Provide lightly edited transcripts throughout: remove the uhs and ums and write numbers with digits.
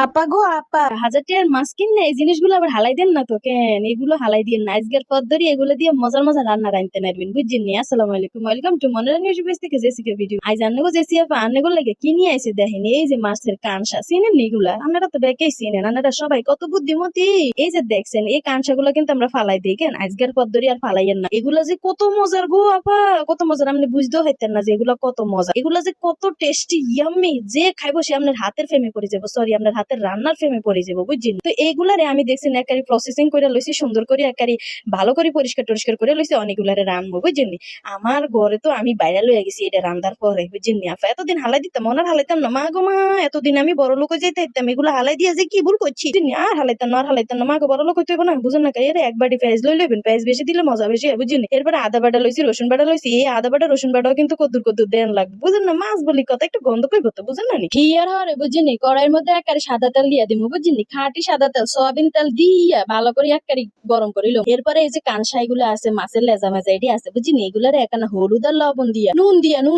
আপা গো আপা, 1000 টাকার মাছ কিনলে এই জিনিসগুলো আবার হালাই দেন না তো কেন? এগুলো হালাই দিন না, আজকের পর ধরি এগুলো দিয়ে মজার মজার রান্না রাঁধতে পারবেন, বুঝছেন নি? আসসালামু আলাইকুম, welcome to Manoranjan news page থেকে জেসিকা ভিডিও। আজ আন্নাগো জেসি আপা আন্নাগো লাগে কি নিয়ে আইছে দেখেন, এই যে মাছের কাঁসা, চিনেন নি এগুলা? আপনারা তো বেকেই চিনেন, আপনারা সবাই কত বুদ্ধিমতী। এই যে দেখছেন এই কাঁসাগুলো কিন্তু আমরা ফালাই দিই কেন? আজকের পর ধরি আর ফালাইয়েন না, এগুলা যে কত মজার গো আপা, কত মজার। আপনি বুঝতেও হইতেন না যে এগুলা কত মজা, এগুলা যে কত টেস্টি ইয়াম্মি, যে খাইবো সে আপনার হাতের প্রেমে পড়ে যাবো, সরি আপনার হাতের রান্নার প্রেমে পড়ে যাবো, বুঝছেন? তো এইগুলারে আমি দেখছেন একারি প্রসেসিং করে লইছি, সুন্দর করে একারি ভালো করে পরিষ্কার টরিষ্কার করে লইছি, অনেকগুলারে রানবো, বুঝছেন? আমার ঘরে তো আমি বাইরে লইয়া গেছি এটা রান্দার পরে, বুঝছেন? আপা এতদিন হালাই দিতাম, ওনার হালাইতাম না, মা গো মা, এতদিন আমি বড় লোক যাইতে হইতাম, এগুলো হালাই দিয়ে যে কি ভুল করছি, বুঝছেন? আর হালাইতাম না, আর হালাইতাম না, মা গো বড় লোক হইতে হবে না, বুঝেন না? এর এক বাটি পেঁয়াজ লই লইবেন, পেঁয়াজ বেশি দিলে মজা বেশি হয়, বুঝছেন? এরপরে আদা বাটা লইছি, রসুন বাটা লইছি, এই আদা বাটা রসুন বাটাও কিন্তু কদ্দুর কদ্দুর দেন লাগবে, বুঝেন না? মাছ বলি কথা একটু গন্ধ কইব তো, বুঝেন না? কি আর হরে, বুঝছেন? কড়াইয়ের মধ্যে একারি সাদা তেল দিয়া দিব, বুঝছেন? খাঁটি সাদা তেল, সয়াবিন তেল দিয়া ভালো করে একারি গরম করিল। এরপরে এই যে কানসাই গুলো আছে, মাছের লেজা মেজা এটি আছে, বুঝছেন? এগুলার একানা হলুদ আর লবণ দিয়া, নুন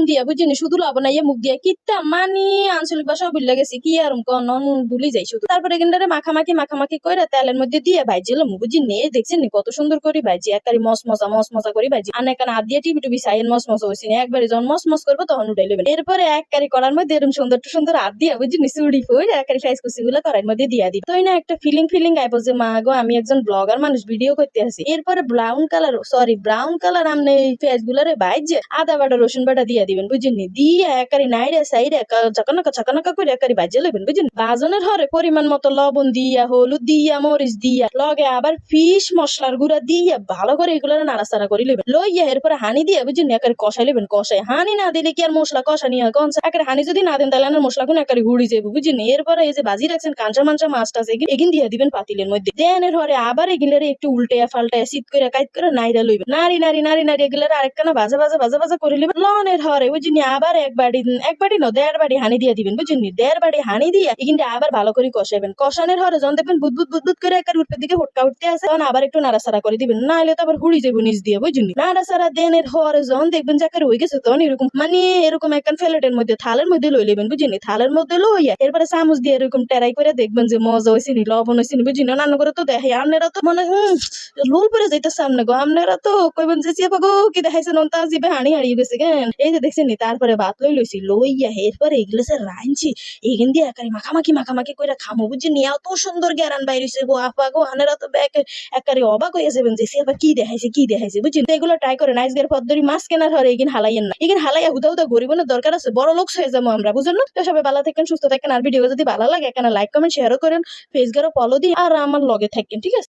দিয়া, বুঝছেন? শুধু লবণ আইয়া মুখ দিয়া কিত্তা মানি আঞ্চলিক ভাষা বুঝলে গেছি, কি আর নন ভুলি যাই শুধু। তারপরে এখানটারে মাখামাখি কইরা তেলের মধ্যে দিয়ে ভাইজিলাম, বুঝছেন? এই দেখছেন কত সুন্দর করে ভাইজি, একারি মসমসা করে ভাইজি, আর একানা হাত দিয়ে টিপি টুপি সাইন মসমসা হয়েছি না, একবারে যখন মসমস করবো তখন উঠাই লেবেন। এরপরে একারি করার মধ্যে এরকম সুন্দর সুন্দর হাত দিয়া, বুঝছেন? চুড়ি ফুল একারি সাইজ কুচি গুলো করার মধ্যে দিয়া দিই, তো না একটা ফিলিং আইবো যে মা গো আমি একজন ব্লগার মানুষ, ভিডিও করতে আসি। এরপরে ব্রাউন কালার আমনে পেঁয়াজ গুলারে ভাইজে আদা বাটা রসুন বাটা দিয়া দিবেন, বুঝছেন? দিয়ে একারি নাইরে সাইরে চাকানাকা করে একারি ভাইজে লইবেন, বুঝছেন? বাজনের হরে পরিমাণ মতো লবণ দিয়া, হলুদ দিয়া, মরিচ দিয়া, লগে আবার ফিশ মশলার গুঁড়া দিয়া ভালো করে এগুলো নাড়াচাড়া করে লইবেন, লইয়া এরপরে হানি দিয়া, বুঝছেন? একারি কষাই লইবেন, কষাই হানি না দিলে কি আর মশলা কষানি হয় কোন? একারি হানি যদি না দেন তাহলে মশলা কোন একারি হুড়ি যাবো, বুঝছেন? এরপরে এই যে ভাজি রাখছেন কাঁচা মাঞ্চা মাছটা আছে এগিন দিয়া দিবেন পাতিলের মধ্যে, দেনের হরে আবার এগুলারে একটু উল্টাইয়া ফাল্টাইয়া শীত করে কাইট করে নাইরা লইবেন, নারী এগুলারে আরেকখানা ভাজা করে লিবেন। লনের হরে বুঝিনি আবার এক বাড়ি ন 1.5 বাড়ি হানি দিয়া দিবেন, বুঝিনি? 1.5 বাড়ি হানি দিয়া এখানটা আবার ভালো করে কষাইবেন, কষানোর হরে যখন দেখবেন বুদবুদ করে একার উঠতে দিকে হুটকা উঠতে আছে, তখন আবার একটু নাড়াচাড়া করে দিবেন, নাইলে তো আবার হুড়ি যাবো নিচ দিয়ে, বুঝিনি? নাড়াচাড়া দেনের হরে যখন দেখবেন চাকার হয়ে গেছে, তখন এরকম এরকম একখান ফ্লেটের মধ্যে থালের মধ্যে লই লিবেন, বুঝিনি? থালের মধ্যে লইয়া এরপরে চামচ দিয়ে এরকম টেরাই করে দেখবেন যে মজা হয়েছে নি, লবণ হয়েছে নি, বুঝিনি? রান্না করে তো দেখে আপনারা তো মনে লোল পরে যাইতেছে সামনে গো, আপনারা তো কইবেন যে চিয়া পাগো কি দেখাইছেন অন্তা জিবে হারিয়ে গেছে কেন? এই যে দেখছেন নি, তারপরে ভাত লইছি, লইয়া এরপরে এগুলো সে রাইনছি এখান দিয়ে একারি মাখামাখি করে খামো, বুঝছেন? এত সুন্দর গ্যারান বাইরেছে গো আপা গো, আপনারা তো একারি অবাক হয়ে যাবেন যে চিয়া কি দেখাইছে, বুঝছেন? তো এগুলো ট্রাই করেন, আজকের পদ্ধতি মাছ কেনার হরে এগিন হালাইয়েন না, এগিন হালাইয়া হুদা গরিবনের দরকার আছে, বড় লোক হয়ে যাবো আমরা, বুঝেন না? তো সবাই ভালো থাকেন, সুস্থ থাকেন, আর ভিডিও যদি ভালো লাগে এখানে লাইক কমেন্ট শেয়ারও করেন, ফেসবুকে ফলো দিন, আর আমার লগে থাকেন, ঠিক আছে?